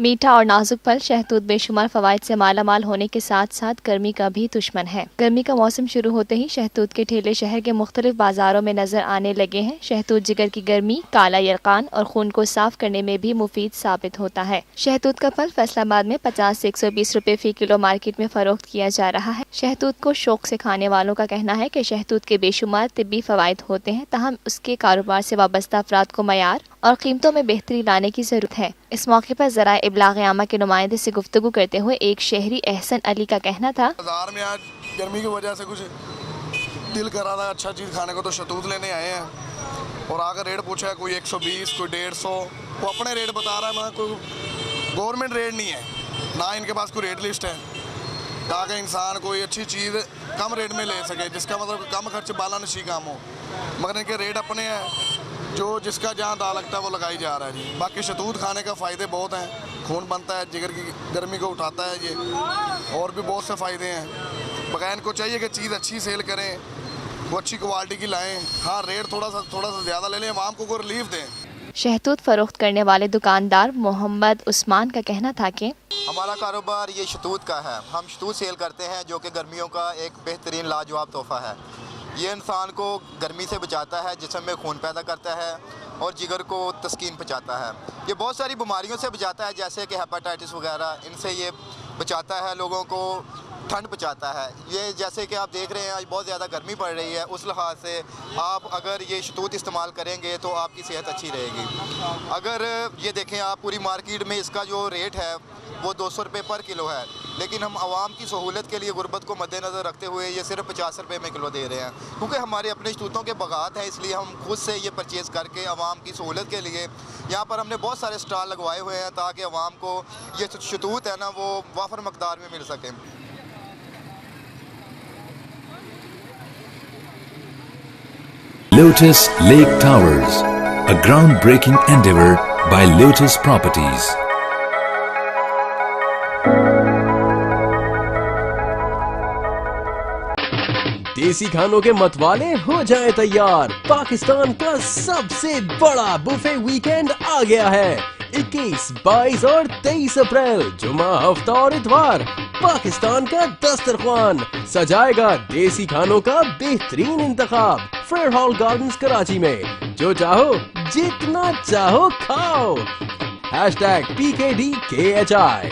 मीठा और नाजुक फल शहतूत बेशुमार फवाइद से मालामाल होने के साथ साथ गर्मी का भी दुश्मन है। गर्मी का मौसम शुरू होते ही शहतूत के ठेले शहर के मुख्तलिफ बाजारों में नजर आने लगे हैं। शहतूत जिगर की गर्मी, काला यरकान और खून को साफ करने में भी मुफीद साबित होता है। शहतूत का फल फैसलाबाद में 50 से 120 रुपए फी किलो मार्केट में फरोख्त किया जा रहा है। शहतूत को शौक से खाने वालों का कहना है कि शहतूत के बेशुमार तिब्बी फवाइद होते हैं, ताहम उसके कारोबार से वाबस्ता अफराद को मयार और कीमतों में बेहतरी लाने की जरूरत है। इस मौके पर ज़राए इब्लाग आमा के नुमाइंदे से गुफ्तगू करते हुए एक शहरी एहसन अली का कहना था, बाजार में आज गर्मी की वजह से कुछ दिल कर रहा था अच्छा चीज़ खाने को, तो शहतूत लेने आए हैं और आकर रेट पूछा है, कोई 120, कोई 150, वो अपने रेट बता रहा है। मतलब कोई गवर्नमेंट रेट नहीं है, ना इनके पास कोई रेट लिस्ट है, ताकि इंसान कोई अच्छी चीज़ कम रेट में ले सके, जिसका मतलब कम खर्च बाला नशी काम हो। मगर इनके रेट अपने हैं, जो जिसका जहाँ दाल लगता है वो लगाई जा रहा है जी। बाकी शहतूत खाने का फ़ायदे बहुत हैं, खून बनता है, जिगर की गर्मी को उठाता है ये, और भी बहुत से फ़ायदे हैं। बगैर इनको चाहिए कि चीज़ अच्छी सेल करें, वो अच्छी क्वालिटी की लाएं। हाँ, रेट थोड़ा सा ज़्यादा ले लें, आवाम को रिलीफ दें। शहतूत फरोख्त करने वाले दुकानदार मोहम्मद उस्मान का कहना था कि हमारा कारोबार ये शहतूत का है। हम शहतूत सेल करते हैं, जो कि गर्मियों का एक बेहतरीन लाजवाब तोहफ़ा है। ये इंसान को गर्मी से बचाता है, जिस्म में खून पैदा करता है और जिगर को तस्कीन पहुँचाता है। ये बहुत सारी बीमारियों से बचाता है, जैसे कि हेपेटाइटिस वगैरह, इनसे ये बचाता है, लोगों को ठंड पहुँचाता है। ये जैसे कि आप देख रहे हैं आज बहुत ज़्यादा गर्मी पड़ रही है, उस लिहाज से आप अगर ये शहतूत इस्तेमाल करेंगे तो आपकी सेहत अच्छी रहेगी। अगर ये देखें आप, पूरी मार्केट में इसका जो रेट है वो 200 रुपये पर किलो है, लेकिन हम आवाम की सहूलत के लिए गुर्बत को मद्देनज़र रखते हुए ये सिर्फ 50 रुपये में किलो दे रहे हैं, क्योंकि हमारे अपने शहतूतों के बागात हैं, इसलिए हम खुद से ये परचेज़ करके आवाम की सहूलत के लिए यहाँ पर हमने बहुत सारे स्टॉल लगवाए हुए हैं, ताकि आवाम को ये शहतूत है ना वो वाफर मकदार में मिल सके। Lotus Lake Towers, a groundbreaking endeavor by Lotus Properties. देसी खानों के मतवाले हो जाएं तैयार। पाकिस्तान का सबसे बड़ा बुफे वीकेंड आ गया है। 21, 22 और 23 अप्रैल जुमा, हफ्ता और इतवार पाकिस्तान का दस्तरख्वान सजाएगा देसी खानों का बेहतरीन इंतखाब फेयर हॉल गार्डन्स कराची में। जो चाहो जितना चाहो खाओ। #PKDKHI